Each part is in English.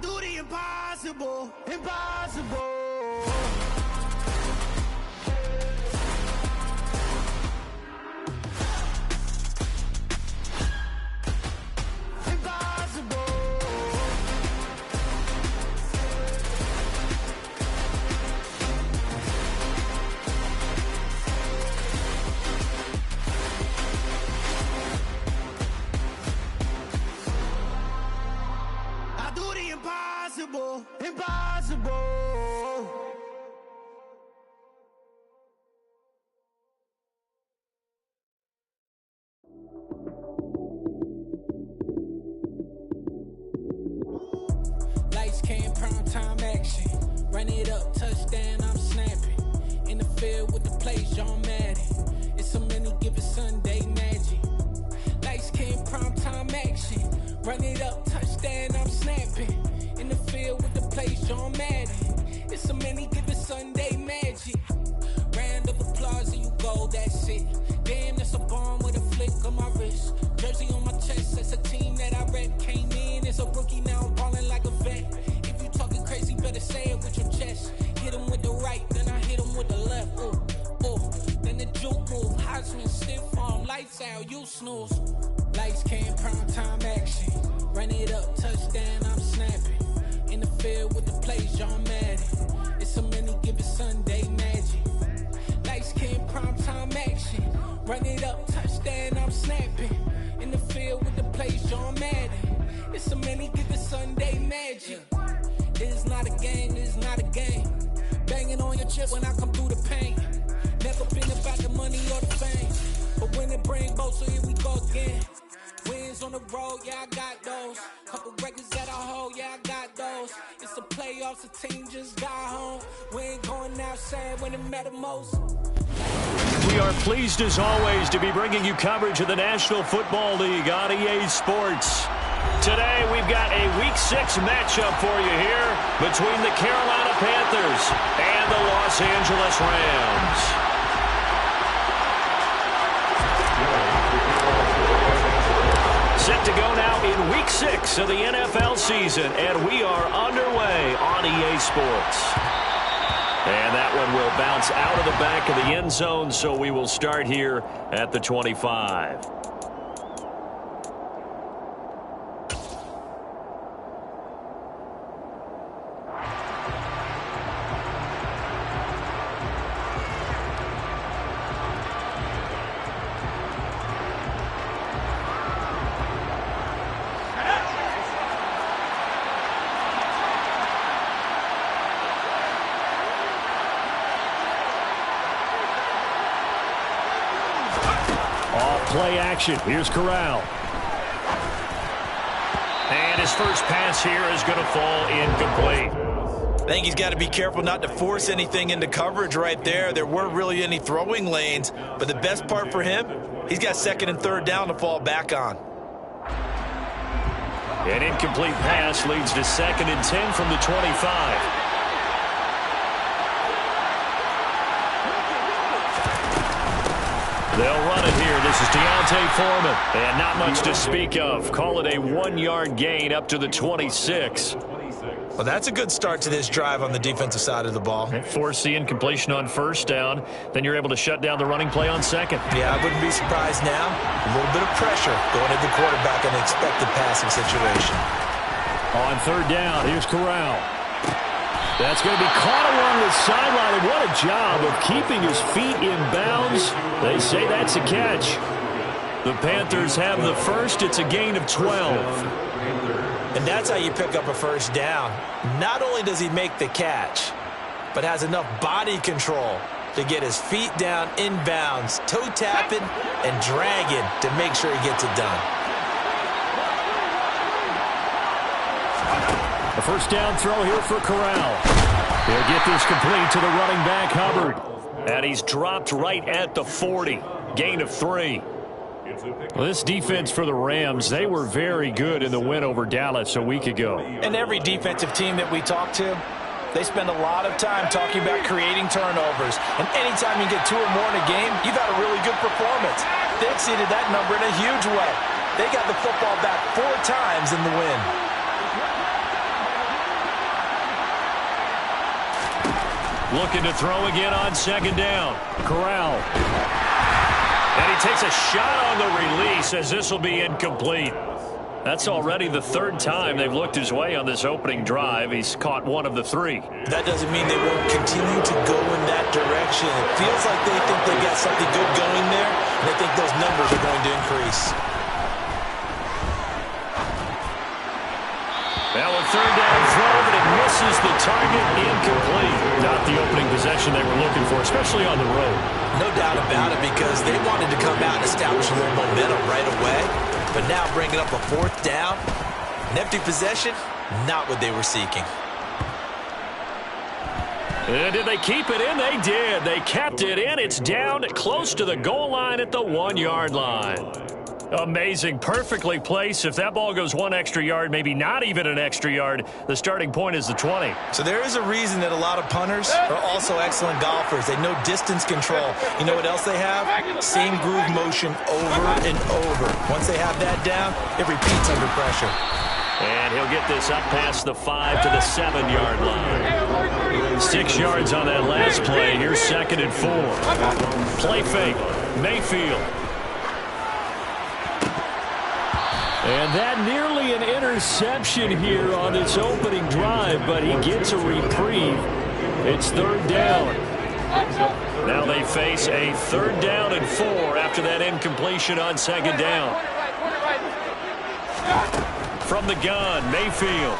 do the impossible, impossible. Impossible, impossible. Lights came, prime time action. Run it up, touchdown, I'm snapping. In the field with the plays, John Madden. It's a many given Sunday magic. Lights came, prime time action. Run it up, touchdown, I'm snapping. In the field with the plays, John Madden. It's a many given Sunday magic. Round of applause and you go, that's it. Damn, that's a bomb with a flick on my wrist. Jersey on my chest, that's a team that I rep. Came in as a rookie, now I'm balling like a vet. If you talking crazy, better say it with your chest. Hit him with the right, then I hit him with the left. Ooh, ooh, then the juke move. Heisman stiff arm, lights out, you snooze. Lights came, prime time action. Run it up, touchdown, I'm snapping. In the field with the plays, John Madden. It's a many given Sunday magic. Lights came, prime time action. Run it up, touchdown, I'm snapping. In the field with the plays, John Madden. It's a many given Sunday magic. This is not a game, this is not a game. Banging on your chest when I come through the paint. Never been about the money or the fame. But when it bring both, so here we go again. Wins on the road, yeah, I got those. Couple records that I hold, yeah, I got those. It's the playoffs, the team just got home. We ain't going outside when it matter most. We are pleased, as always, to be bringing you coverage of the National Football League on EA Sports. Today, we've got a Week 6 matchup for you here between the Carolina Panthers and the Los Angeles Rams. Set to go now in Week 6 of the NFL season, and we are underway on EA Sports. And that one will bounce out of the back of the end zone, so we will start here at the 25. Play action. Here's Corral. And his first pass here is going to fall incomplete. I think he's got to be careful not to force anything into coverage right there. There weren't really any throwing lanes, but the best part for him, he's got second and third down to fall back on. An incomplete pass leads to 2nd and 10 from the 25. They'll run it here. This is Deontay Foreman. And not much to speak of. Call it a 1-yard gain up to the 26. Well, that's a good start to this drive on the defensive side of the ball. Force the incompletion on first down. Then you're able to shut down the running play on second. Yeah, I wouldn't be surprised now. A little bit of pressure going at the quarterback in an expected passing situation. On third down, here's Corral. That's going to be caught along the sideline, and what a job of keeping his feet in bounds. They say that's a catch. The Panthers have the first. It's a gain of 12. And that's how you pick up a first down. Not only does he make the catch, but has enough body control to get his feet down in bounds, toe tapping and dragging to make sure he gets it done. A first down throw here for Corral. He'll get this complete to the running back, Hubbard. And he's dropped right at the 40. Gain of 3. Well, this defense for the Rams, they were very good in the win over Dallas a week ago. And every defensive team that we talk to, they spend a lot of time talking about creating turnovers. And anytime you get 2 or more in a game, you've had a really good performance. They exceeded that number in a huge way. They got the football back 4 times in the win. Looking to throw again on second down. Corral. And he takes a shot on the release as this will be incomplete. That's already the third time they've looked his way on this opening drive. He's caught one of the three. That doesn't mean they won't continue to go in that direction. It feels like they think they got something good going there, and they think those numbers are going to increase. Now a third down throw, but it misses the target. Incomplete. Not the opening possession they were looking for, especially on the road. No doubt about it, because they wanted to come out and establish a little momentum right away. But now bringing up a fourth down, an empty possession, not what they were seeking. And did they keep it in? They did. They kept it in. It's down close to the goal line at the 1-yard line. Amazing. Perfectly placed. If that ball goes one extra yard, maybe not even an extra yard, the starting point is the 20. So there is a reason that a lot of punters are also excellent golfers. They know distance control. You know what else they have? Same groove motion over and over. Once they have that down, it repeats under pressure. And he'll get this up past the 5 to the 7-yard line. 6 yards on that last play. Here's 2nd and 4. Play fake. Mayfield. And that nearly an interception here on this opening drive, but he gets a reprieve. It's 3rd down. Now they face a 3rd down and 4 after that incompletion on 2nd down. From the gun, Mayfield.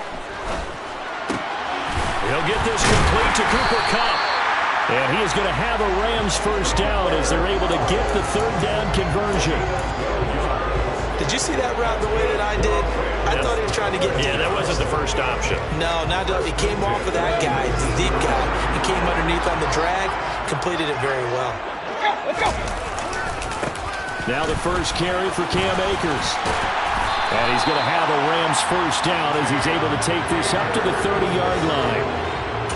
He'll get this complete to Cooper Kupp. And he is going to have a Rams first down as they're able to get the 3rd down conversion. Did you see that route the way that I did? I thought he was trying to get deep. Yeah, that wasn't the first option. No, not he came off of that guy, the deep guy. He came underneath on the drag, completed it very well. Let's go. Now the first carry for Cam Akers. And he's going to have a Rams first down as he's able to take this up to the 30-yard line.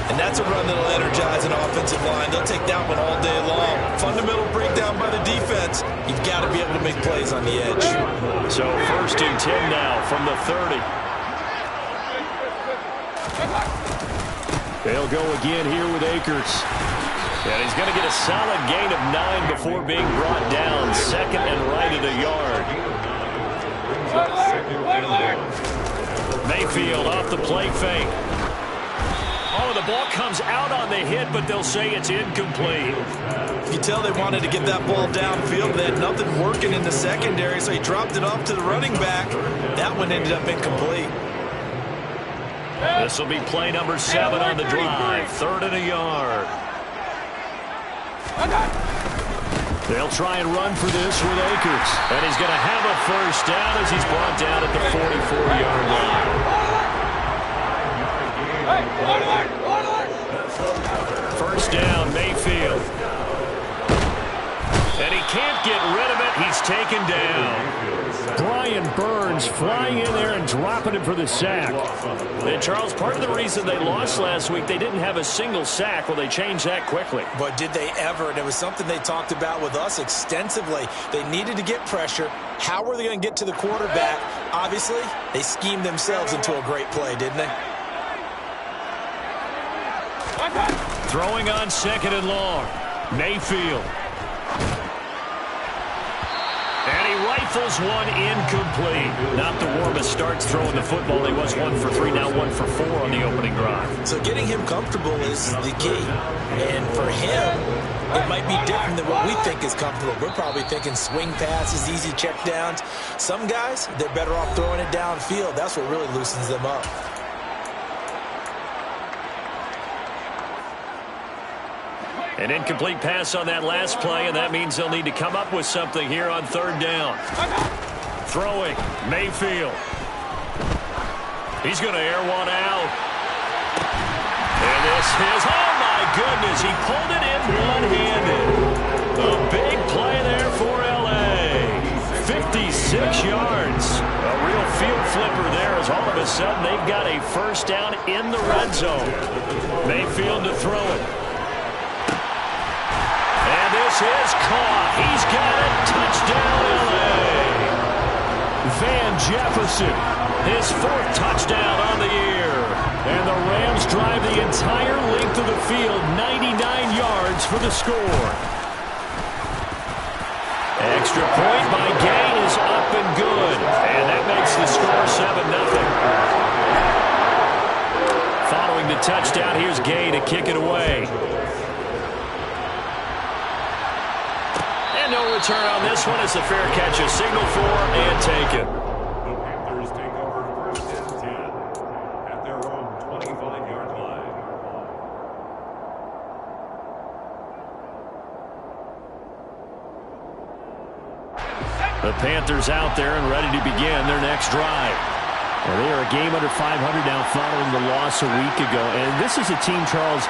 And that's a run that will energize an offensive line. They'll take that one all day long. Fundamental breakdown by the defense. You've got to be able to make plays on the edge. So 1st and 10 now from the 30. They'll go again here with Akers. And he's going to get a solid gain of 9 before being brought down. 2nd and right at a yard. Mayfield off the play fake. Oh, the ball comes out on the hit, but they'll say it's incomplete. You can tell they wanted to get that ball downfield. They had nothing working in the secondary, so he dropped it off to the running back. That one ended up incomplete. This will be play number 7 on the drive. 3rd and a yard. They'll try and run for this with Akers. And he's going to have a first down as he's brought down at the 44-yard line. First down, Mayfield. And he can't get rid of it. He's taken down. Brian Burns flying in there and dropping him for the sack. And Charles, part of the reason they lost last week, they didn't have a single sack. Well, they changed that quickly. But did they ever? And it was something they talked about with us extensively. They needed to get pressure. How were they going to get to the quarterback? Obviously, they schemed themselves into a great play, didn't they? Throwing on 2nd and long. Mayfield. And he rifles one incomplete. Not the warmest starts throwing the football. He was 1 for 3, now 1 for 4 on the opening drive. So getting him comfortable is the key. And for him, it might be different than what we think is comfortable. We're probably thinking swing passes, easy checkdowns. Some guys, they're better off throwing it downfield. That's what really loosens them up. An incomplete pass on that last play, and that means they'll need to come up with something here on 3rd down. Throwing, Mayfield. He's going to air one out. And this is, oh my goodness, he pulled it in one-handed. A big play there for L.A. 56 yards. A real field flipper there as all of a sudden they've got a first down in the red zone. Mayfield to throw it. This is caught. He's got it. Touchdown, L.A. Van Jefferson, his 4th touchdown on the year. And the Rams drive the entire length of the field, 99 yards for the score. Extra point by Gay is up and good. And that makes the score 7-0. Following the touchdown, here's Gay to kick it away. And no return on this one. It's a fair catch, a signal for, and take it. The Panthers take over 1st and 10 at their own 25-yard line. The Panthers out there and ready to begin their next drive. Well, they are a game under 500 now following the loss a week ago. And this is a team, Charles,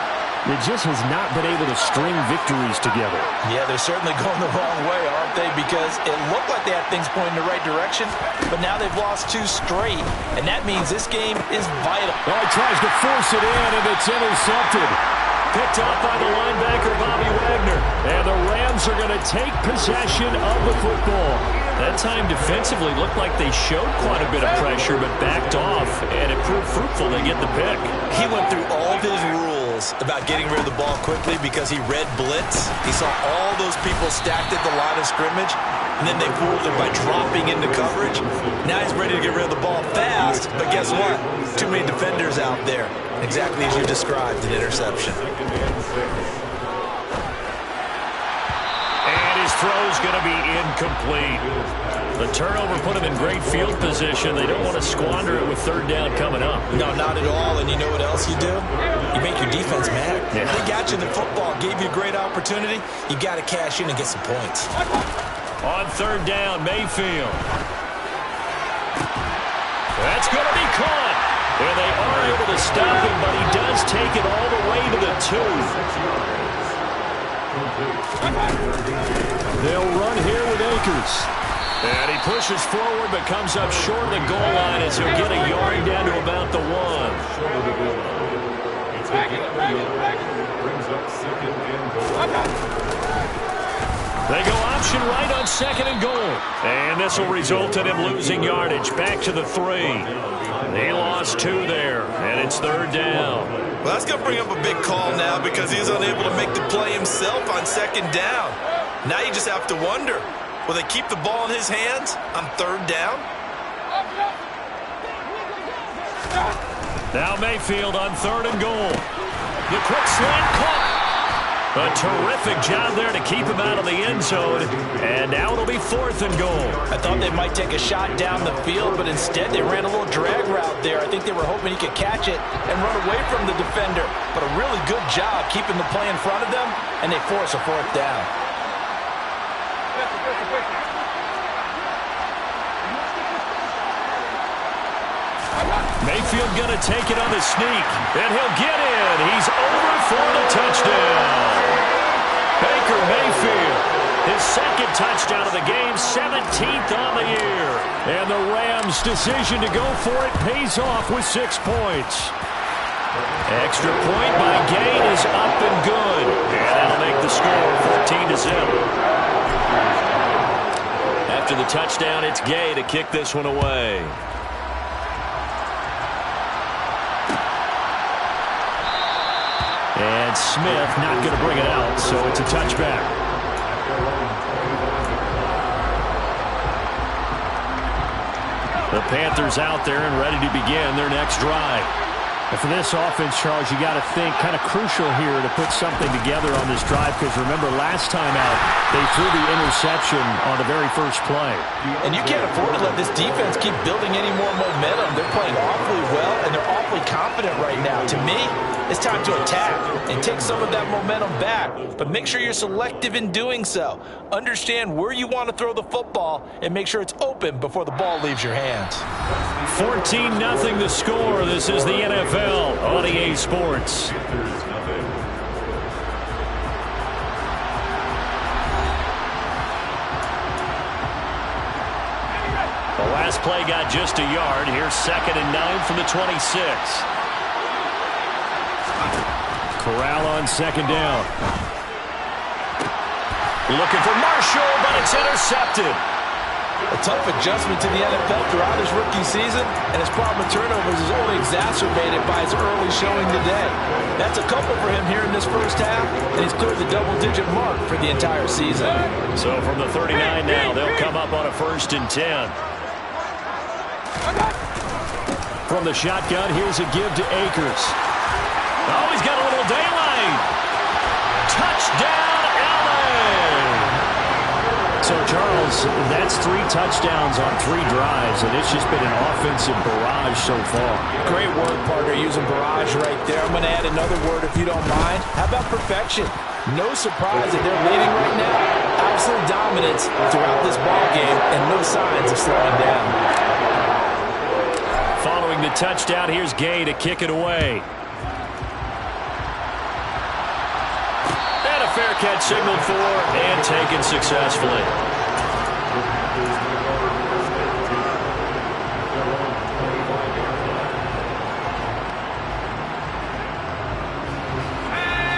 that just has not been able to string victories together. Yeah, they're certainly going the wrong way, aren't they? Because it looked like they had things pointing in the right direction, but now they've lost 2 straight, and that means this game is vital. Well, he tries to force it in, and it's intercepted. Picked off by the linebacker, Bobby Wagner. And the Rams are going to take possession of the football. That time defensively looked like they showed quite a bit of pressure, but backed off, and it proved fruitful. They get the pick. He went through all of his rules about getting rid of the ball quickly because he read blitz. He saw all those people stacked at the line of scrimmage, and then they fooled him by dropping into coverage. Now he's ready to get rid of the ball fast, but guess what? Too many defenders out there. Exactly as you described, an interception. And his throw's going to be incomplete. The turnover put him in great field position. They don't want to squander it with 3rd down coming up. No, not at all. And you know what else you do? You make your defense mad. Yeah. They got you the football, gave you a great opportunity. You got to cash in and get some points. On 3rd down, Mayfield. That's going to be caught. And they are able to stop him, but he does take it all the way to the 2. They'll run here with Akers. And he pushes forward, but comes up short of the goal line as he'll get a yard down to about the 1. They go option right on 2nd and goal. And this will result in him losing yardage. Back to the 3. They lost 2 there, and it's 3rd down. Well, that's going to bring up a big call now because he's unable to make the play himself on 2nd down. Now you just have to wonder, will they keep the ball in his hands on 3rd down? Now Mayfield on 3rd and goal. The quick slant caught. A terrific job there to keep him out of the end zone. And now it'll be 4th and goal. I thought they might take a shot down the field, but instead they ran a little drag route there. I think they were hoping he could catch it and run away from the defender. But a really good job keeping the play in front of them, and they force a 4th down. Mayfield going to take it on the sneak, and he'll get in. He's over for the touchdown. Baker Mayfield, his 2nd touchdown of the game, 17th on the year. And the Rams' decision to go for it pays off with 6 points. Extra point by Gay is up and good. And that'll make the score 14-0. After the touchdown, it's Gay to kick this one away. And Smith not going to bring it out, so it's a touchback. The Panthers out there and ready to begin their next drive. And for this offense, Charles, you got to think kind of crucial here to put something together on this drive because remember last time out they threw the interception on the very first play. And you can't afford to let this defense keep building any more momentum. They're playing awfully well and they're awfully confident right now. To me, it's time to attack and take some of that momentum back, but make sure you're selective in doing so. Understand where you want to throw the football and make sure it's open before the ball leaves your hands. 14-0 the score. This is the NFL on EA Sports. The last play got just a yard. Here's 2nd and 9 from the 26. Corral on 2nd down. Looking for Marshall, but it's intercepted. A tough adjustment to the NFL throughout his rookie season, and his problem with turnovers is only exacerbated by his early showing today. That's a couple for him here in this first half, and he's cleared the double-digit mark for the entire season. So from the 39 now, they'll come up on a 1st and 10. From the shotgun, here's a give to Akers. Oh, he's got a little daylight. Touchdown, LA! So, Charles, that's 3 touchdowns on 3 drives, and it's just been an offensive barrage so far. Great work, partner, using barrage right there. I'm going to add another word if you don't mind. How about perfection? No surprise that they're leading right now. Absolute dominance throughout this ball game, and no signs of slowing down. Following the touchdown, here's Gay to kick it away. And a fair catch signaled for and taken successfully.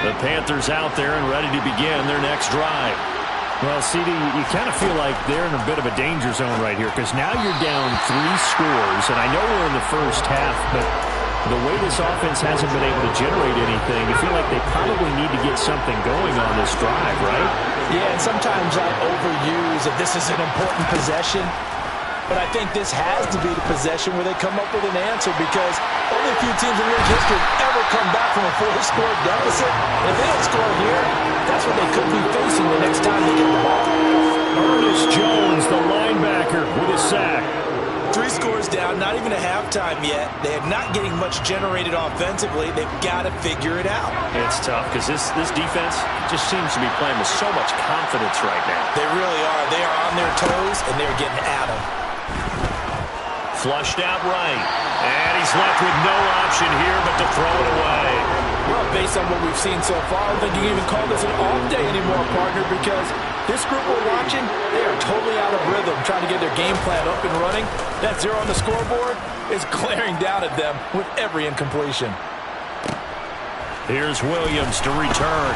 The Panthers out there and ready to begin their next drive. Well, CD, you kind of feel like they're in a bit of a danger zone right here because now you're down 3 scores, and I know we're in the first half, but the way this offense hasn't been able to generate anything, you feel like they probably need to get something going on this drive, right? Yeah, and sometimes I overuse that this is an important possession, but I think this has to be the possession where they come up with an answer because only a few teams in league history have ever come back from a 4-score deficit. And if they don't score here, that's what they could be facing the next time they get the ball. Ernest Jones, the linebacker, with a sack. 3 scores down, not even a halftime yet. They are not getting much generated offensively. They've got to figure it out. It's tough because this defense just seems to be playing with so much confidence right now. They really are. They are on their toes, and they're getting at them. Flushed out right. And he's left with no option here but to throw it away. Well, based on what we've seen so far, I don't think you can even call this an off day anymore, partner, because this group we're watching, they are totally out of rhythm, trying to get their game plan up and running. That 0 on the scoreboard is glaring down at them with every incompletion. Here's Williams to return.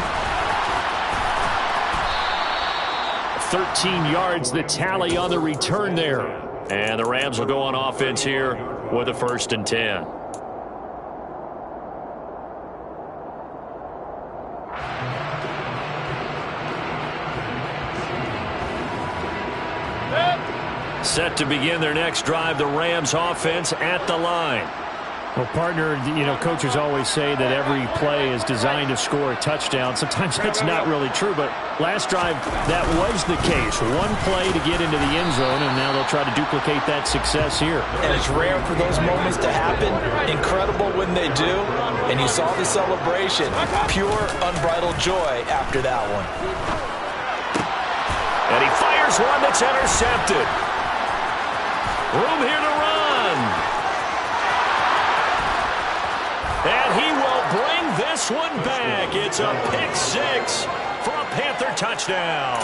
13 yards the tally on the return there. And the Rams will go on offense here with a 1st and 10. Set to begin their next drive, the Rams offense at the line. Well, partner, you know, coaches always say that every play is designed to score a touchdown. Sometimes that's not really true, but last drive, that was the case. One play to get into the end zone, and now they'll try to duplicate that success here. And it's rare for those moments to happen. Incredible when they do. And you saw the celebration. Pure, unbridled joy after that one. And he fires one that's intercepted. Room here to run. And he will bring this one back. It's a pick-6 for a Panther touchdown.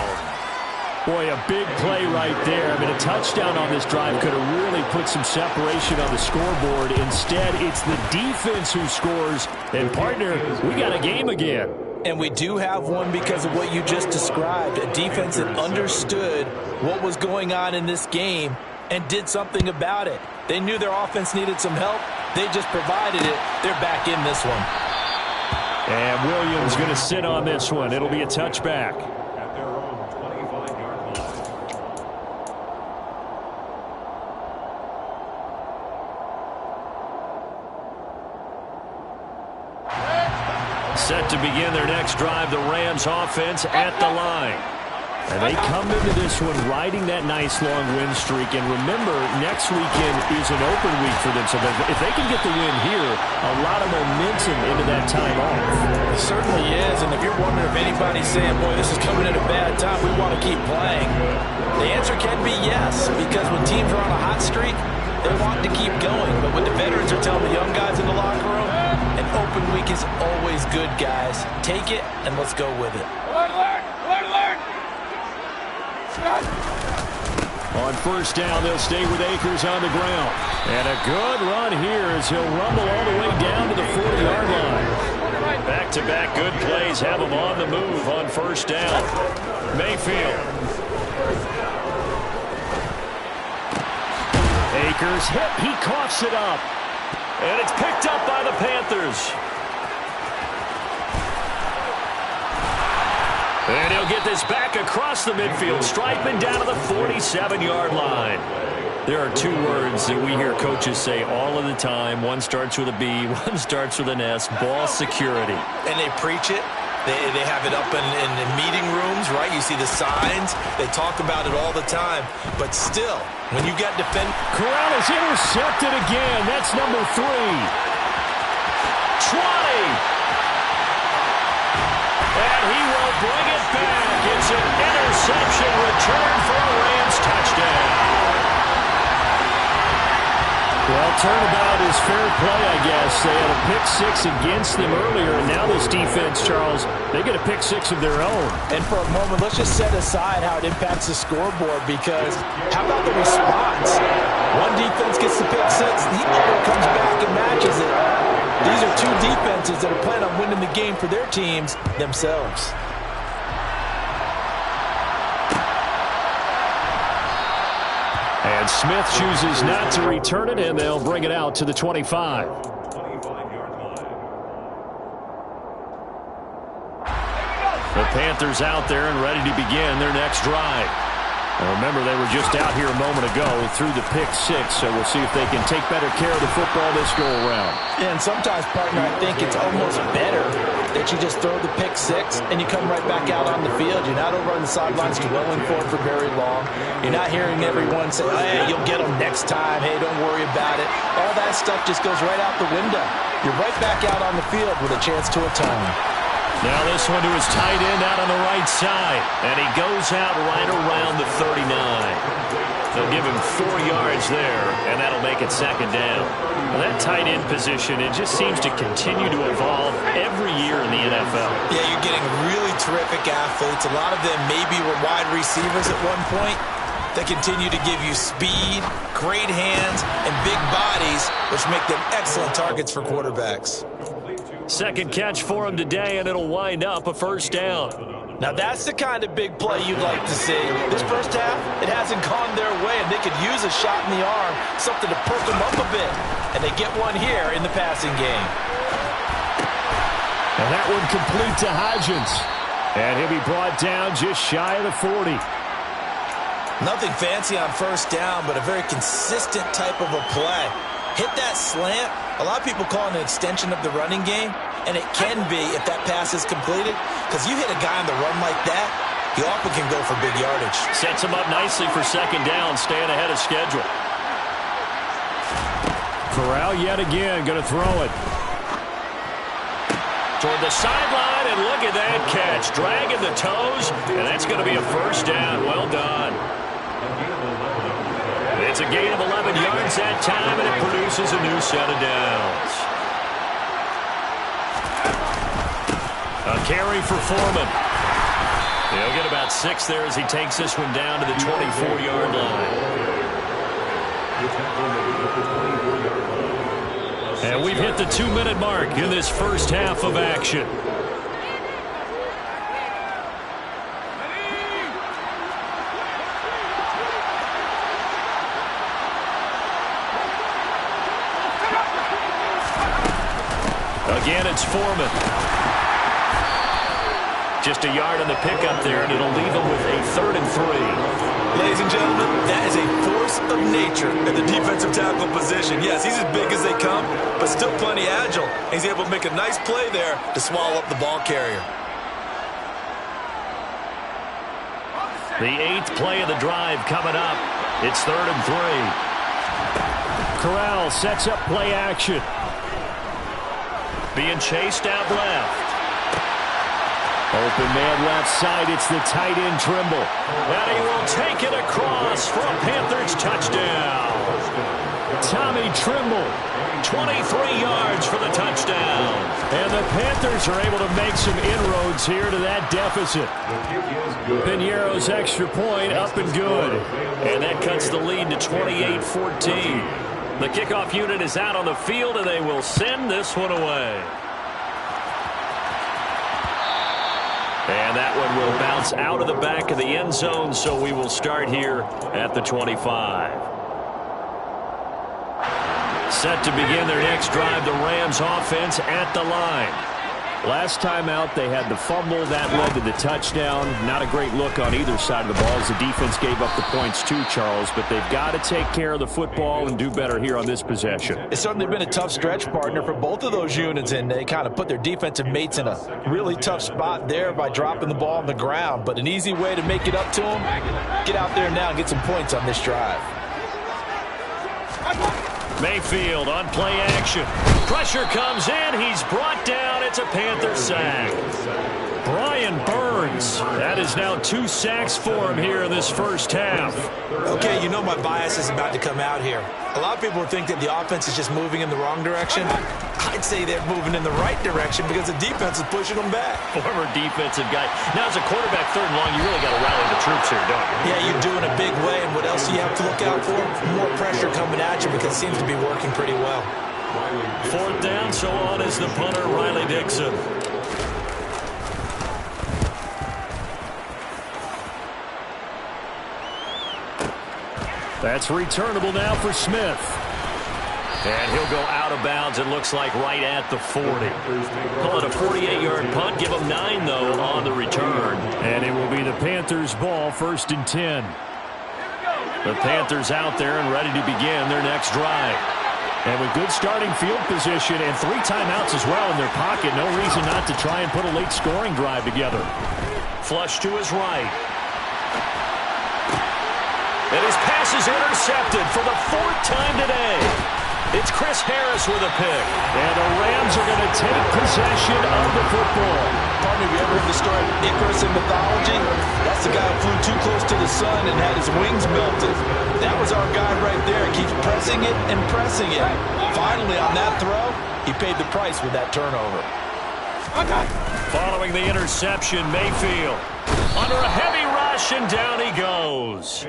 Boy, a big play right there. I mean, a touchdown on this drive could have really put some separation on the scoreboard. Instead, it's the defense who scores. And, partner, we got a game again. And we do have one because of what you just described. A defense that understood what was going on in this game and did something about it. They knew their offense needed some help. They just provided it. They're back in this one. And Williams going to sit on this one. It'll be a touchback. At their own 25-yard line. Set to begin their next drive, the Rams offense at the line. And they come into this one riding that nice long win streak. And remember, next weekend is an open week for them. So if they can get the win here, a lot of momentum into that time off. It certainly is. And if you're wondering if anybody's saying, boy, this is coming at a bad time, we want to keep playing, the answer can be yes. Because when teams are on a hot streak, they want to keep going. But when the veterans are telling the young guys in the locker room, an open week is always good, guys. Take it, and let's go with it. On first down, they'll stay with Akers on the ground. And a good run here as he'll rumble all the way down to the 40-yard line. Back-to-back good plays have him on the move on first down. Mayfield. Akers hit. He coughs it up. And it's picked up by the Panthers. And he'll get this back across the midfield. Strikeman down to the 47-yard line. There are two words that we hear coaches say all of the time. One starts with a B, one starts with an S. Ball security. And they preach it. They have it up in meeting rooms, right? You see the signs. They talk about it all the time. But still, when you got Corral is intercepted again. That's number 3. 20. And he will bring it back. It's an interception return for a Rams touchdown. Well, turnabout is fair play, I guess. They had a pick-6 against them earlier, and now this defense, Charles, they get a pick-6 of their own. And for a moment, let's just set aside how it impacts the scoreboard, because how about the response? One defense gets the pick-6, the other comes back and matches it. These are two defenses that are planning on winning the game for their teams themselves. And Smith chooses not to return it, and they'll bring it out to the 25. 25-yard line. The Panthers out there and ready to begin their next drive. Now remember, they were just out here a moment ago through the pick-6, so we'll see if they can take better care of the football this go-around. And sometimes, partner, I think it's almost better that you just throw the pick-6 and you come right back out on the field. You're not over on the sidelines dwelling for it for very long. You're not hearing everyone say, oh, hey, you'll get them next time. Hey, don't worry about it. All that stuff just goes right out the window. You're right back out on the field with a chance to atone. Now this one to his tight end out on the right side. And he goes out right around the 39. They'll give him 4 yards there, and that'll make it second down. Well, that tight end position, it just seems to continue to evolve every year in the NFL. Yeah, you're getting really terrific athletes. A lot of them maybe were wide receivers at one point. They continue to give you speed, great hands, and big bodies, which make them excellent targets for quarterbacks. Second catch for him today, and it'll wind up a first down. Now that's the kind of big play you'd like to see. This first half, it hasn't gone their way, and they could use a shot in the arm, something to perk them up a bit. And they get one here in the passing game. And that one complete to Hodgins. And he'll be brought down just shy of the 40. Nothing fancy on first down, but a very consistent type of a play. Hit that slant. A lot of people call it an extension of the running game, and it can be if that pass is completed, because you hit a guy on the run like that, he often can go for big yardage. Sets him up nicely for second down, staying ahead of schedule. Corral yet again going to throw it. Toward the sideline, and look at that catch. Dragging the toes, and that's going to be a first down. Well done. It's a gain of 11 yards that time, and it produces a new set of downs. A carry for Foreman. He'll get about 6 there as he takes this one down to the 24-yard line. And we've hit the 2-minute mark in this first half of action. Again, it's Foreman. Just a yard on the pickup there, and it'll leave him with a 3rd and 3. Ladies and gentlemen, that is a force of nature at the defensive tackle position. Yes, he's as big as they come, but still plenty agile. He's able to make a nice play there to swallow up the ball carrier. The 8th play of the drive coming up. It's 3rd and 3. Corral sets up play action. Being chased out left. Open man left side. It's the tight end Trimble. And he will take it across for a Panthers touchdown. Tommy Trimble, 23 yards for the touchdown. And the Panthers are able to make some inroads here to that deficit. Piñeiro's extra point up and good. And that cuts the lead to 28-14. The kickoff unit is out on the field, and they will send this one away. And that one will bounce out of the back of the end zone, so we will start here at the 25. Set to begin their next drive, the Rams offense at the line. Last time out, they had the fumble. That led to the touchdown. Not a great look on either side of the ball as the defense gave up the points too, Charles. But they've got to take care of the football and do better here on this possession. It's certainly been a tough stretch, partner, for both of those units, and they kind of put their defensive mates in a really tough spot there by dropping the ball on the ground. But an easy way to make it up to them, get out there now and get some points on this drive. Mayfield on play action. Pressure comes in. He's brought down. It's a Panther sack. Brian Burns. That is now 2 sacks for him here in this first half. Okay, you know my bias is about to come out here. A lot of people think that the offense is just moving in the wrong direction. I'd say they're moving in the right direction because the defense is pushing them back. Former defensive guy. Now, as a quarterback, 3rd and long, you really got to rally the troops here, don't you? Yeah, you do in a big way. And what else do you have to look out for? More pressure coming at you because it seems to be working pretty well. 4th down, so on is the punter, Riley Dixon. That's returnable now for Smith. And he'll go out of bounds, it looks like, right at the 40. Call it a 48-yard punt. Give them 9, though, on the return. And it will be the Panthers' ball, 1st and 10. The Panthers out there and ready to begin their next drive. And with good starting field position and 3 timeouts as well in their pocket, no reason not to try and put a late scoring drive together. Flush to his right. And his pass is intercepted for the 4th time today. It's Chris Harris with a pick. And the Rams are going to take possession of the football. Partner, have you ever heard the story of Icarus in mythology? That's the guy who flew too close to the sun and had his wings melted. That was our guy right there. He keeps pressing it and pressing it. Finally, on that throw, he paid the price with that turnover. Following the interception, Mayfield under a heavy rush, and down he goes.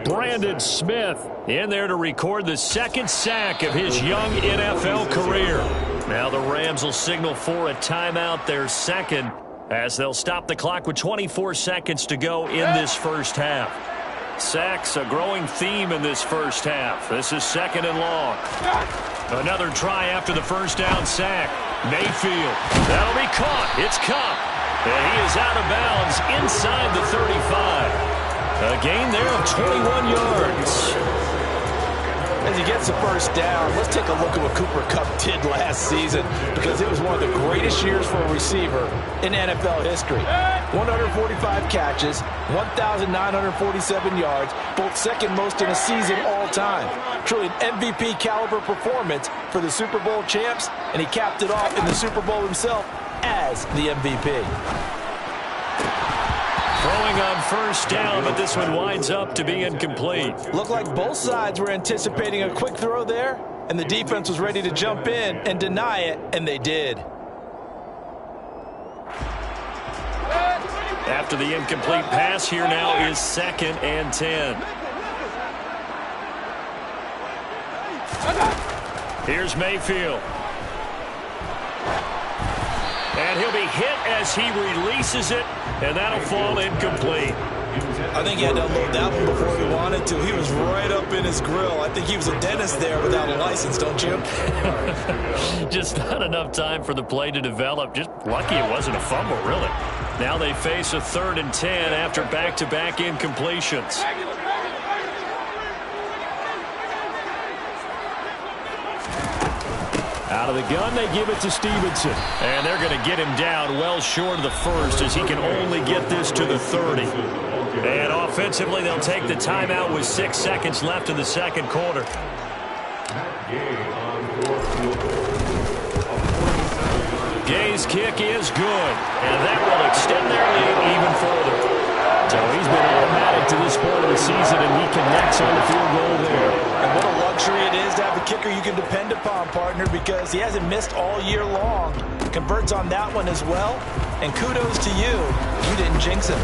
Brandon Smith in there to record the 2nd sack of his young NFL career. Now the Rams will signal for a timeout, their 2nd, as they'll stop the clock with 24 seconds to go in this first half. Sacks, a growing theme in this first half. This is 2nd and long. Another try after the first down sack. Mayfield. That'll be caught. It's Cup. And he is out of bounds inside the 35. A gain there of 21 yards. As he gets the first down, let's take a look at what Cooper Kupp did last season, because it was one of the greatest years for a receiver in NFL history. 145 catches, 1,947 yards, both 2nd most in a season all time. Truly an MVP caliber performance for the Super Bowl champs, and he capped it off in the Super Bowl himself as the MVP. Throwing on 1st down, but this one winds up to be incomplete. Looked like both sides were anticipating a quick throw there, and the defense was ready to jump in and deny it, and they did. After the incomplete pass, here now is 2nd and 10. Here's Mayfield. And he'll be hit as he releases it, and that'll fall incomplete. I think he had to unload that one before he wanted to. He was right up in his grill. I think he was a dentist there without a license, don't you? Just not enough time for the play to develop. Just lucky it wasn't a fumble, really. Now they face a 3rd and 10 after back-to-back incompletions. Out of the gun, they give it to Stevenson. And they're going to get him down well short of the 1st as he can only get this to the 30. And offensively, they'll take the timeout with 6 seconds left in the 2nd quarter. Gay's kick is good, and that will extend their lead even further. So he's been automatic to this point of the season, and he connects on the field goal there. And what a luxury it is to have a kicker you can depend upon, partner, because he hasn't missed all year long. Converts on that one as well, and kudos to you. You didn't jinx him.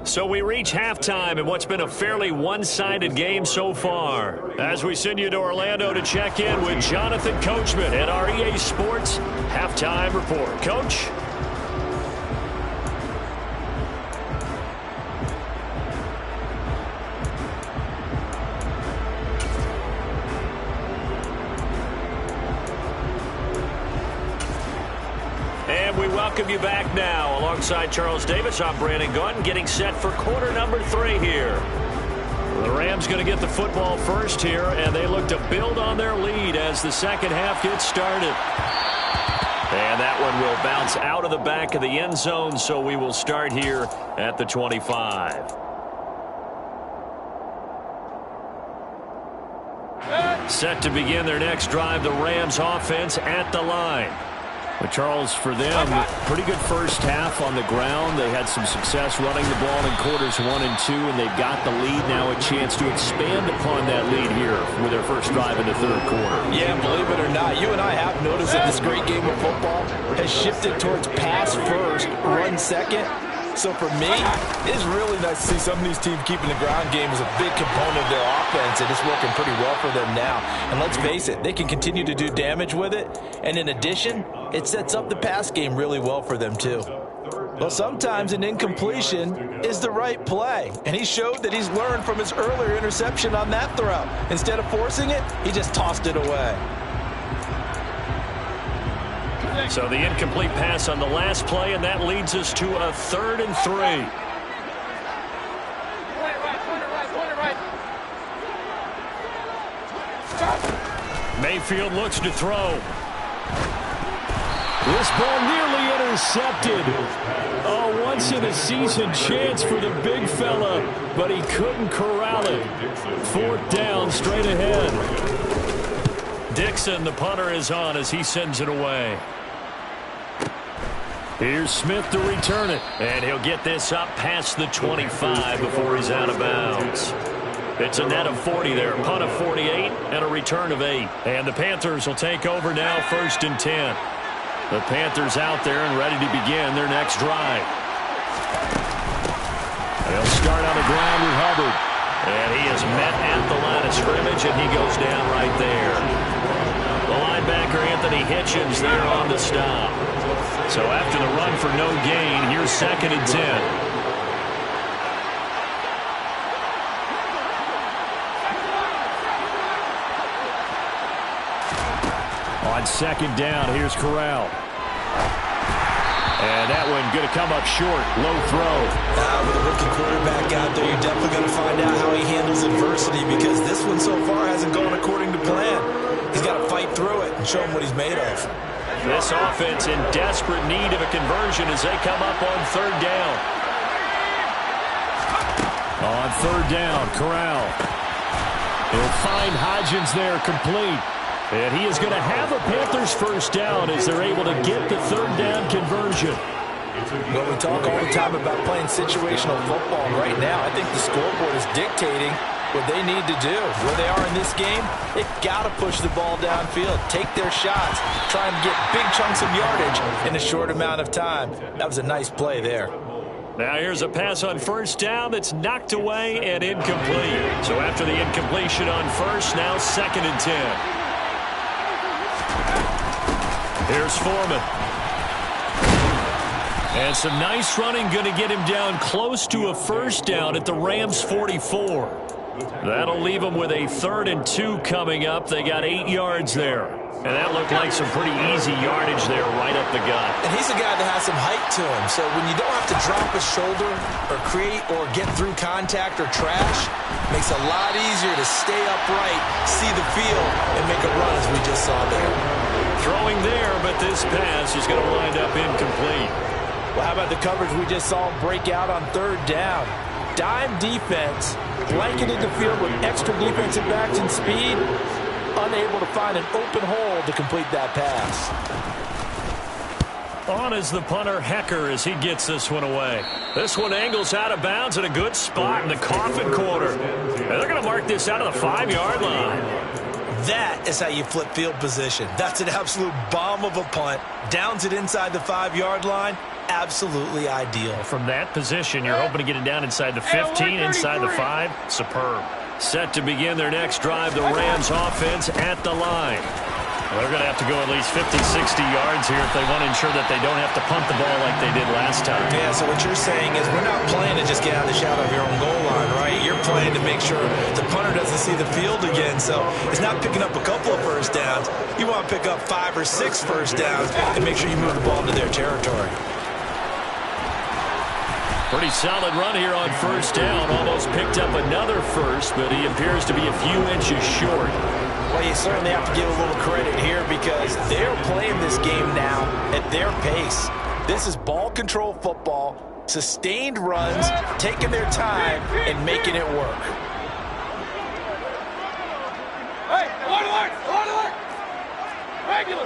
So we reach halftime in what's been a fairly one-sided game so far. As we send you to Orlando to check in with Jonathan Coachman at our EA Sports Halftime Report. Coach? welcome you back now. Alongside Charles Davis, I'm Brandon Gaudin, getting set for quarter number 3 here. The Rams going to get the football first here, and they look to build on their lead as the second half gets started. And that one will bounce out of the back of the end zone, so we will start here at the 25. Set to begin their next drive, the Rams offense at the line. But Charles, for them, pretty good first half on the ground. They had some success running the ball in quarters 1 and 2, and they've got the lead now, a chance to expand upon that lead here with their first drive in the third quarter. Yeah, believe it or not, you and I have noticed that this great game of football has shifted towards pass first, run second. So for me, it's really nice to see some of these teams keeping the ground game as a big component of their offense, and it's working pretty well for them now. And let's face it, they can continue to do damage with it. And in addition, it sets up the pass game really well for them too. Well, sometimes an incompletion is the right play. And he showed that he's learned from his earlier interception on that throw. Instead of forcing it, he just tossed it away. So the incomplete pass on the last play, and that leads us to a 3rd and 3. Mayfield looks to throw. This ball nearly intercepted. A once-in-a-season chance for the big fella, but he couldn't corral it. 4th down, straight ahead. Dixon, the punter, is on as he sends it away. Here's Smith to return it, and he'll get this up past the 25 before he's out of bounds. It's a net of 40 there, punt of 48, and a return of 8. And the Panthers will take over now, 1st and 10. The Panthers out there and ready to begin their next drive. They'll start on the ground with Hubbard. And he is met at the line of scrimmage, and he goes down right there. The linebacker, Anthony Hitchens, there on the stop. So after the run for no gain, here's 2nd and 10. On 2nd down, here's Corral. And that one going to come up short. Low throw. With a rookie quarterback out there, you're definitely going to find out how he handles adversity, because this one so far hasn't gone according to plan. He's got to fight through it and show him what he's made of. This offense in desperate need of a conversion as they come up on 3rd down. On 3rd down, Corral. He'll find Hodgins there, complete. And he is going to have a Panthers first down as they're able to get the 3rd down conversion. Well, we talk all the time about playing situational football, and right now I think the scoreboard is dictating what they need to do. Where they are in this game, they've got to push the ball downfield, take their shots, try and get big chunks of yardage in a short amount of time. That was a nice play there. Now here's a pass on 1st down that's knocked away and incomplete. So after the incompletion on 1st, now 2nd and 10. Here's Foreman. And some nice running, going to get him down close to a 1st down at the Rams' 44. That'll leave them with a 3rd and 2 coming up. They got 8 yards there. And that looked like some pretty easy yardage there right up the gut. And he's a guy that has some height to him. So when you don't have to drop a shoulder or create or get through contact or trash, it makes it a lot easier to stay upright, see the field, and make a run as we just saw there. Throwing there, but this pass is going to wind up incomplete. Well, how about the coverage we just saw break out on 3rd down? Dime defense, blanketed the field with extra defensive backs and speed, unable to find an open hole to complete that pass. On is the punter, Hecker, as he gets this one away. This one angles out of bounds at a good spot in the coffin corner. And they're going to mark this out of the 5-yard line. That is how you flip field position. That's an absolute bomb of a punt. Downs it inside the 5-yard line. Absolutely ideal. From that position, you're hoping to get it down inside the 15, inside the 5. Superb. Set to begin their next drive, the Rams offense at the line. Well, they're going to have to go at least 50, 60 yards here if they want to ensure that they don't have to punt the ball like they did last time. Yeah, so what you're saying is we're not playing to just get out of the shadow of your own goal line, right? You're playing to make sure the punter doesn't see the field again. So it's not picking up a couple of first downs. You want to pick up 5 or 6 first downs and make sure you move the ball into their territory. Pretty solid run here on first down. Almost picked up another first, but he appears to be a few inches short. Well, you certainly have to give a little credit here because they're playing this game now at their pace. This is ball control football, sustained runs, taking their time, and making it work. Hey, alert! Regular!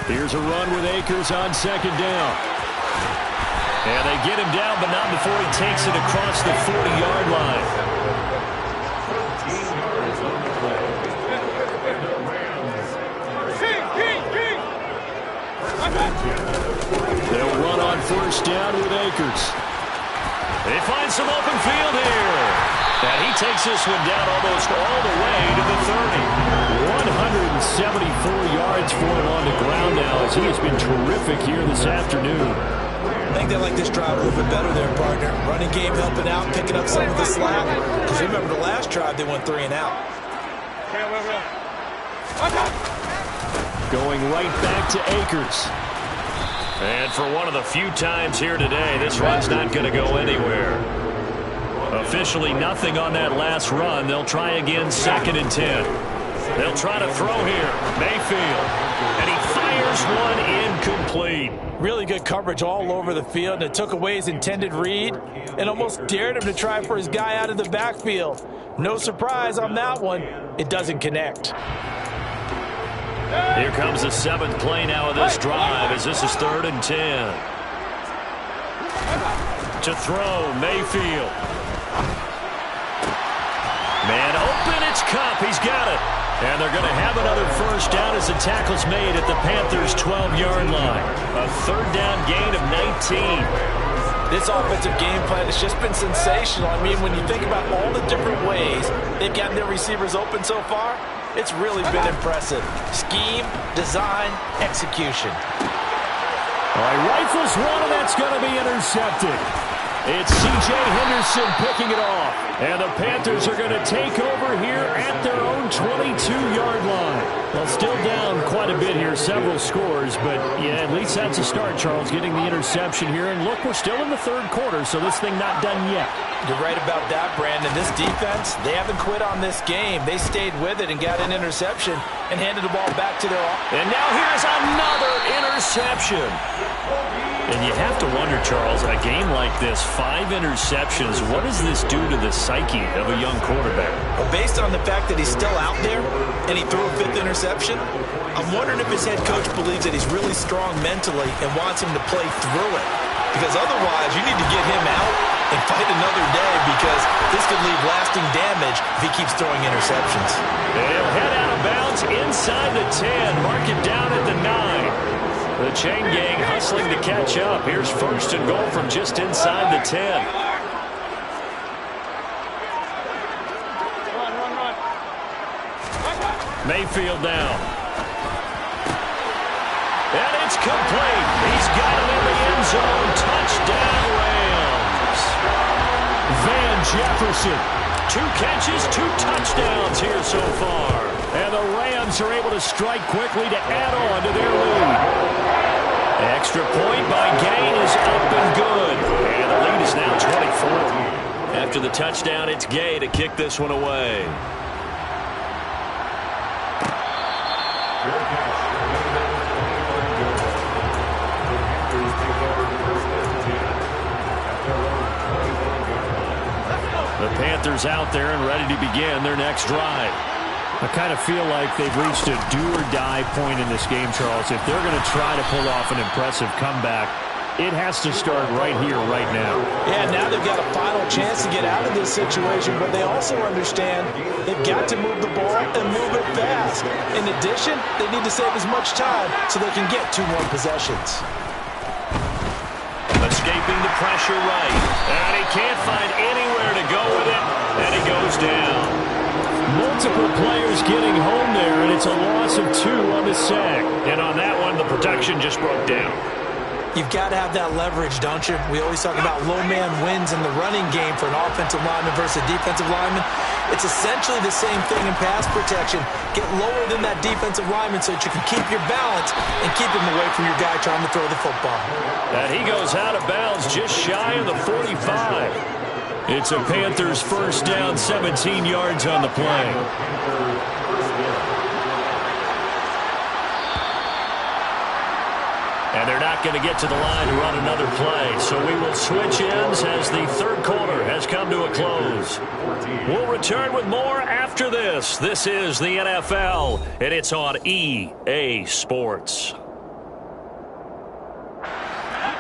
Here's a run with Akers on second down. And they get him down, but not before he takes it across the 40-yard line. They'll run on first down with Akers. They find some open field here. And he takes this one down almost all the way to the 30. 174 yards for him on the ground now as he has been terrific here this afternoon. I think they like this drive a little bit better there, partner. Running game helping out, picking up some of the slack. Because remember the last drive, they went 3 and out. Going right back to Akers. And for one of the few times here today, this run's not going to go anywhere. Officially nothing on that last run. They'll try again 2nd and 10. They'll try to throw here. Mayfield. And he fires one incomplete. Really good coverage all over the field, and it took away his intended read and almost dared him to try for his guy out of the backfield. No surprise on that one. It doesn't connect. Here comes the 7th play now of this drive as this is 3rd and 10. To throw, Mayfield. Man open, it's Cup. He's got it. And they're going to have another first down as the tackle's made at the Panthers' 12-yard line. A 3rd down gain of 19. This offensive game plan has just been sensational. I mean, when you think about all the different ways they've gotten their receivers open so far, it's really been impressive. Scheme, design, execution. All right, rifles one, and that's going to be intercepted. It's C.J. Henderson picking it off. And the Panthers are going to take over here at their own 22-yard line. Well, still down quite a bit here, several scores. But, yeah, at least that's a start, Charles, getting the interception here. And, look, we're still in the 3rd quarter, so this thing not done yet. You're right about that, Brandon. This defense, they haven't quit on this game. They stayed with it and got an interception and handed the ball back to their offense. And now here's another interception. And you have to wonder, Charles, a game like this, 5 interceptions, what does this do to the psyche of a young quarterback? Well, based on the fact that he's still out there and he threw a 5th interception, I'm wondering if his head coach believes that he's really strong mentally and wants him to play through it. Because otherwise, you need to get him out and fight another day because this could leave lasting damage if he keeps throwing interceptions. They'll head out of bounds inside the 10, mark it down at the 9. The chain gang hustling to catch up. Here's 1st and goal from just inside the 10. Mayfield now. And it's complete. He's got it in the end zone. Touchdown, Rams. Van Jefferson. 2 catches, 2 touchdowns here so far. And the Rams are able to strike quickly to add on to their lead. Extra point by Gain is up and good. And the lead is now 24. After the touchdown, it's Gay to kick this one away. The Panthers out there and ready to begin their next drive. I kind of feel like they've reached a do-or-die point in this game, Charles. If they're going to try to pull off an impressive comeback, it has to start right here, right now. Yeah, now they've got a final chance to get out of this situation, but they also understand they've got to move the ball and move it fast. In addition, they need to save as much time so they can get 2 more possessions. Escaping the pressure right. And he can't find anywhere to go with it. And he goes down. multiple players getting home there, and it's a loss of 2 on the sack. And on that one, the protection just broke down. You've got to have that leverage, don't you? We always talk about low man wins in the running game for an offensive lineman versus a defensive lineman. It's essentially the same thing in pass protection. Get lower than that defensive lineman so that you can keep your balance and keep him away from your guy trying to throw the football. And he goes out of bounds just shy of the 45. It's a Panthers first down, 17 yards on the play. And they're not going to get to the line to run another play. So we will switch ends as the third quarter has come to a close. We'll return with more after this. This is the NFL, and it's on EA Sports.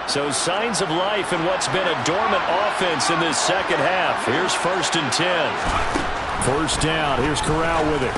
So signs of life in what's been a dormant offense in this second half. Here's 1st and 10. First down. Here's Corral with it.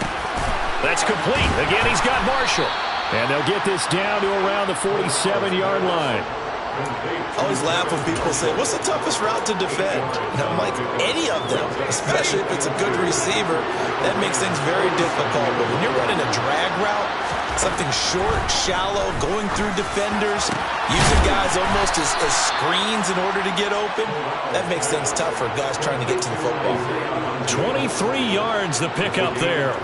That's complete. Again, he's got Marshall. And they'll get this down to around the 47-yard line. I always laugh when people say, what's the toughest route to defend? And I'm like, any of them, especially if it's a good receiver, that makes things very difficult. But when you're running a drag route, something short, shallow, going through defenders, using guys almost as screens in order to get open, that makes things tough for guys trying to get to the football. 23 yards the pickup there.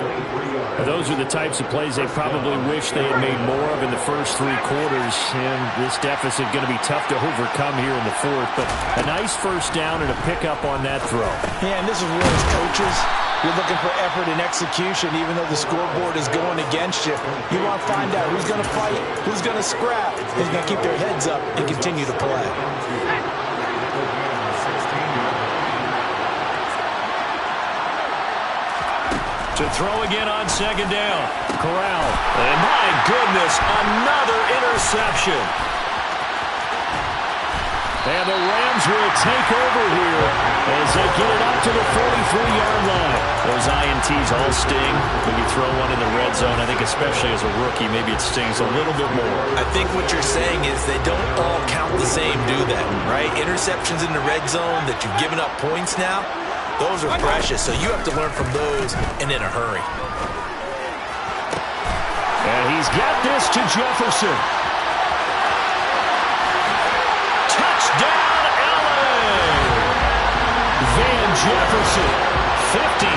Those are the types of plays they probably wish they had made more of in the first 3 quarters. And this deficit going to be tough to overcome here in the fourth. But a nice first down and a pickup on that throw. Yeah, and this is where as coaches, you're looking for effort and execution, even though the scoreboard is going against you. You want to find out who's going to fight, who's going to scrap, who's going to keep their heads up and continue to play. To throw again on second down. Corral. And my goodness, another interception. And the Rams will take over here as they get it up to the 43-yard line. Those INTs all sting when you throw one in the red zone. I think especially as a rookie, maybe it stings a little bit more. I think what you're saying is they don't all count the same, do they? Right? Interceptions in the red zone that you've given up points now, those are precious. So you have to learn from those and in a hurry. And he's got this to Jefferson. Touchdown, LA! Van Jefferson, 57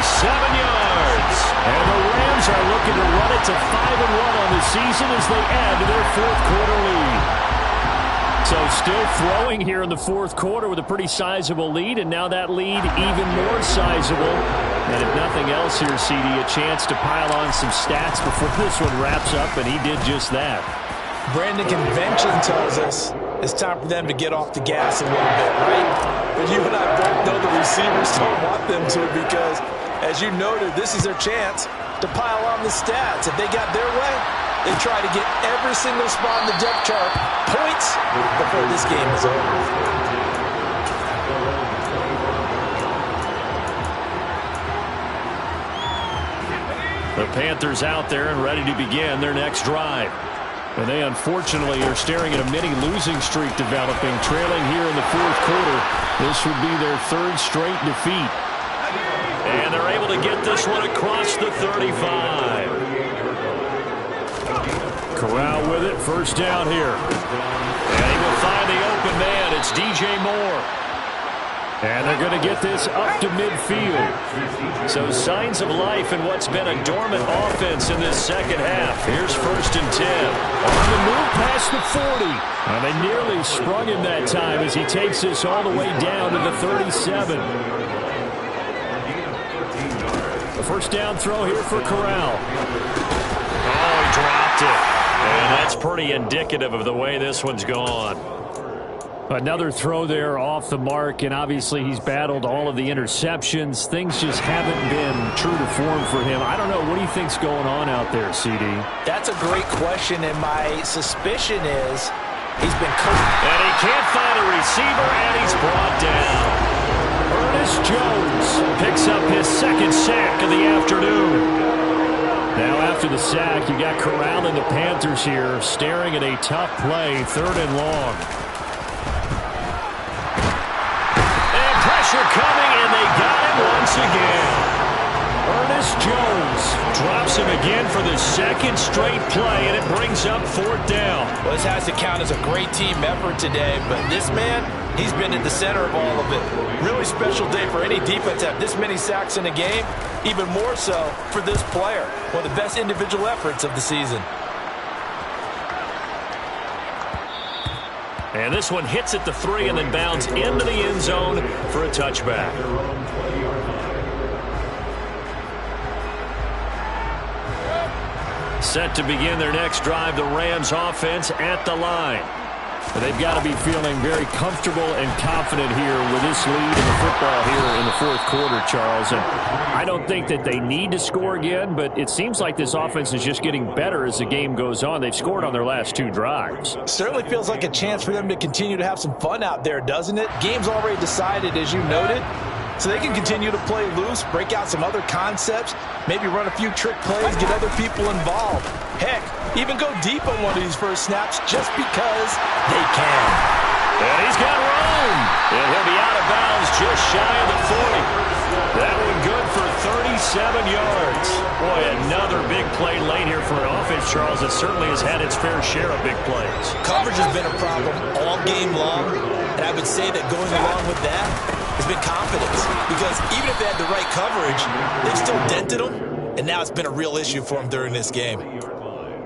yards. And the Rams are looking to run it to 5-1 on the season as they add to their fourth quarter lead. So still throwing here in the fourth quarter with a pretty sizable lead, and now that lead even more sizable. And if nothing else here, CD, a chance to pile on some stats before this one wraps up, and he did just that. Brandon, convention tells us it's time for them to get off the gas a little bit, right? But you and I both know the receivers don't want them to because, as you noted, this is their chance to pile on the stats. If they got their way, they try to get every single spot in the depth chart points before this game is over. The Panthers out there and ready to begin their next drive. And they unfortunately are staring at a mini losing streak developing, trailing here in the fourth quarter. This would be their third straight defeat. And they're able to get this one across the 35. Corral with it, first down here. And he will find the open man. It's DJ Moore. And they're going to get this up to midfield. So signs of life in what's been a dormant offense in this second half. Here's 1st and 10. On the move past the 40. And they nearly sprung him that time as he takes this all the way down to the 37. The first down throw here for Corral. Oh, he dropped it. And that's pretty indicative of the way this one's gone. Another throw there off the mark, and obviously he's battled all of the interceptions. Things just haven't been true to form for him. I don't know. What do you think's going on out there, CD? That's a great question, and my suspicion is he's been coached. And he can't find a receiver, and he's brought down. Ernest Jones picks up his second sack of the afternoon. Now after the sack, you got Corral and the Panthers here staring at a tough play, 3rd and long. And pressure coming, and they got him once again. Ernest Jones his second straight play, and it brings up 4th down. Well, this has to count as a great team effort today, but this man, he's been at the center of all of it. Really special day for any defense to have this many sacks in a game, even more so for this player. One of the best individual efforts of the season. And this one hits at the 3 and then bounds into the end zone for a touchback. Set to begin their next drive, the Rams offense at the line. They've got to be feeling very comfortable and confident here with this lead in the football here in the 4th quarter, Charles. And I don't think that they need to score again, but it seems like this offense is just getting better as the game goes on. They've scored on their last 2 drives. Certainly feels like a chance for them to continue to have some fun out there, doesn't it? Game's already decided, as you noted. So they can continue to play loose, break out some other concepts, maybe run a few trick plays, get other people involved. Heck, even go deep on one of these first snaps just because they can. And he's got room. And he'll be out of bounds just shy of the 40. That one good for 37 yards. Boy, another big play late here for an offense, Charles, that certainly has had its fair share of big plays. Coverage has been a problem all game long, and I would say that going along with that has been confidence, because even if they had the right coverage, they've still dented them, and now it's been a real issue for them during this game.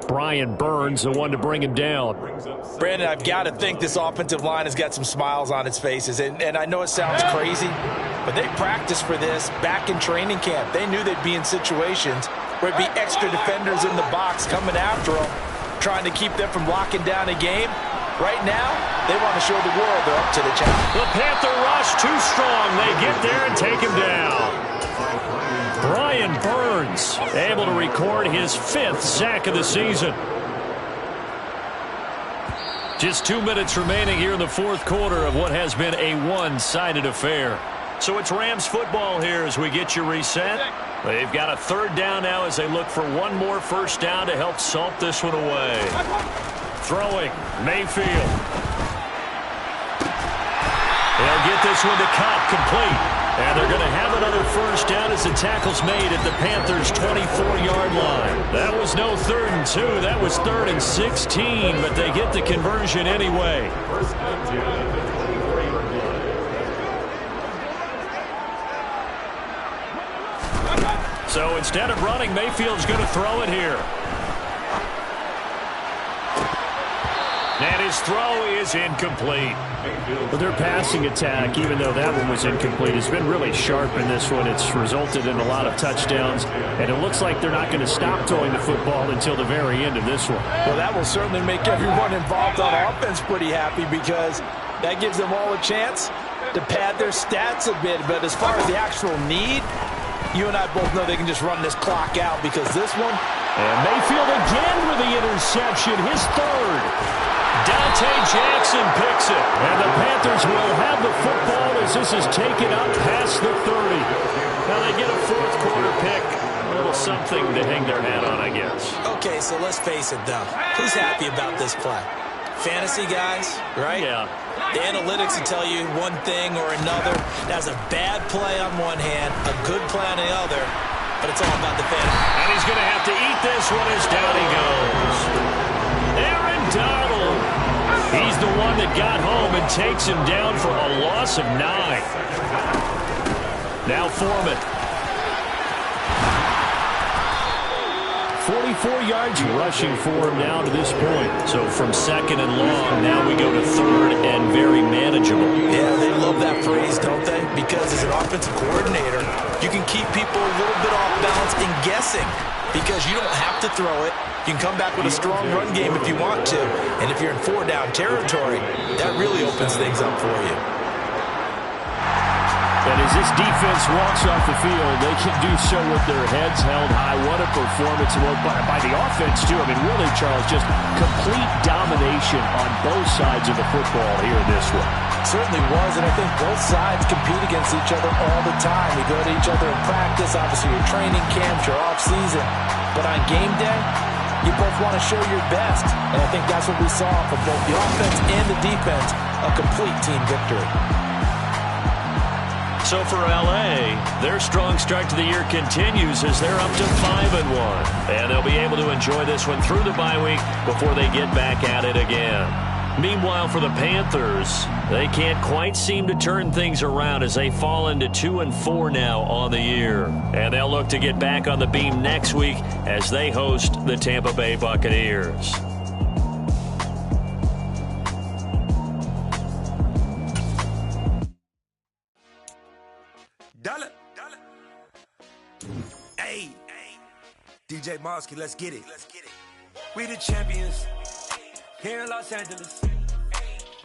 Brian Burns, the one to bring him down. Brandon, I've got to think this offensive line has got some smiles on its faces, and I know it sounds crazy, but they practiced for this back in training camp. They knew they'd be in situations where it'd be extra defenders in the box coming after them, trying to keep them from locking down a game. Right now, they want to show the world they're up to the challenge. The Panther rush too strong. They get there and take him down. Brian Burns able to record his 5th sack of the season. Just 2 minutes remaining here in the 4th quarter of what has been a one-sided affair. So it's Rams football here as we get you reset. They've got a 3rd down now as they look for one more first down to help salt this one away. Throwing, Mayfield. They'll get this one to Cobb complete. And they're going to have another first down as the tackle's made at the Panthers' 24-yard line. That was no 3rd and 2. That was 3rd and 16, but they get the conversion anyway. So instead of running, Mayfield's going to throw it here. And his throw is incomplete. Well, their passing attack, even though that one was incomplete, has been really sharp in this one. It's resulted in a lot of touchdowns, and it looks like they're not going to stop throwing the football until the very end of this one. Well, that will certainly make everyone involved on offense pretty happy, because that gives them all a chance to pad their stats a bit. But as far as the actual need, you and I both know they can just run this clock out, because this one... And Mayfield again with the interception, his 3rd. Dante Jackson picks it, and the Panthers will have the football as this is taken up past the 30. Now they get a 4th quarter pick. A little something to hang their hat on, I guess. Okay, so let's face it, though. Who's happy about this play? Fantasy guys, right? Yeah. The analytics will tell you one thing or another. That's a bad play on one hand, a good play on the other, but it's all about the fantasy. And he's going to have to eat this one as down he goes. Aaron Donald. He's the one that got home and takes him down for a loss of 9. Now Foreman. 44 yards rushing for him now to this point. So from 2nd and long, now we go to 3rd and very manageable. Yeah, they love that phrase, don't they? Because as an offensive coordinator, you can keep people a little bit off balance and guessing, because you don't have to throw it. You can come back with a strong run game if you want to. And if you're in 4-down territory, that really opens things up for you. And as this defense walks off the field, they can do so with their heads held high. What a performance by the offense, too. I mean, really, Charles, just complete domination on both sides of the football here in this one. Certainly was, and I think both sides compete against each other all the time. You go to each other in practice, obviously your training camps, your off-season. But on game day, you both want to show your best. And I think that's what we saw from both the offense and the defense, a complete team victory. So So for L.A., their strong start to the year continues as they're up to 5-1. And they'll be able to enjoy this one through the bye week before they get back at it again. Meanwhile, for the Panthers, they can't quite seem to turn things around as they fall into 2-4 now on the year. And they'll look to get back on the beam next week as they host the Tampa Bay Buccaneers. Hey, DJ Mosky, let's get it. We the champions here in Los Angeles.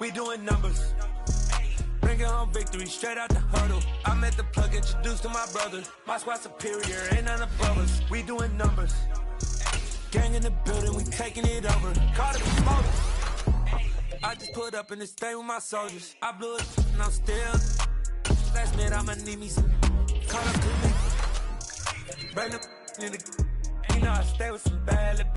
We doing numbers. Bringing home victory straight out the huddle. I met the plug, introduced to my brother. My squad superior, ain't none above us. We doing numbers. Gang in the building, we taking it over. Call the promoters. I just put up in this thing with my soldiers. I blew it and I'm still. Last minute I'ma need me some. Call up to me. Bring the in the. You know I stay with some bad.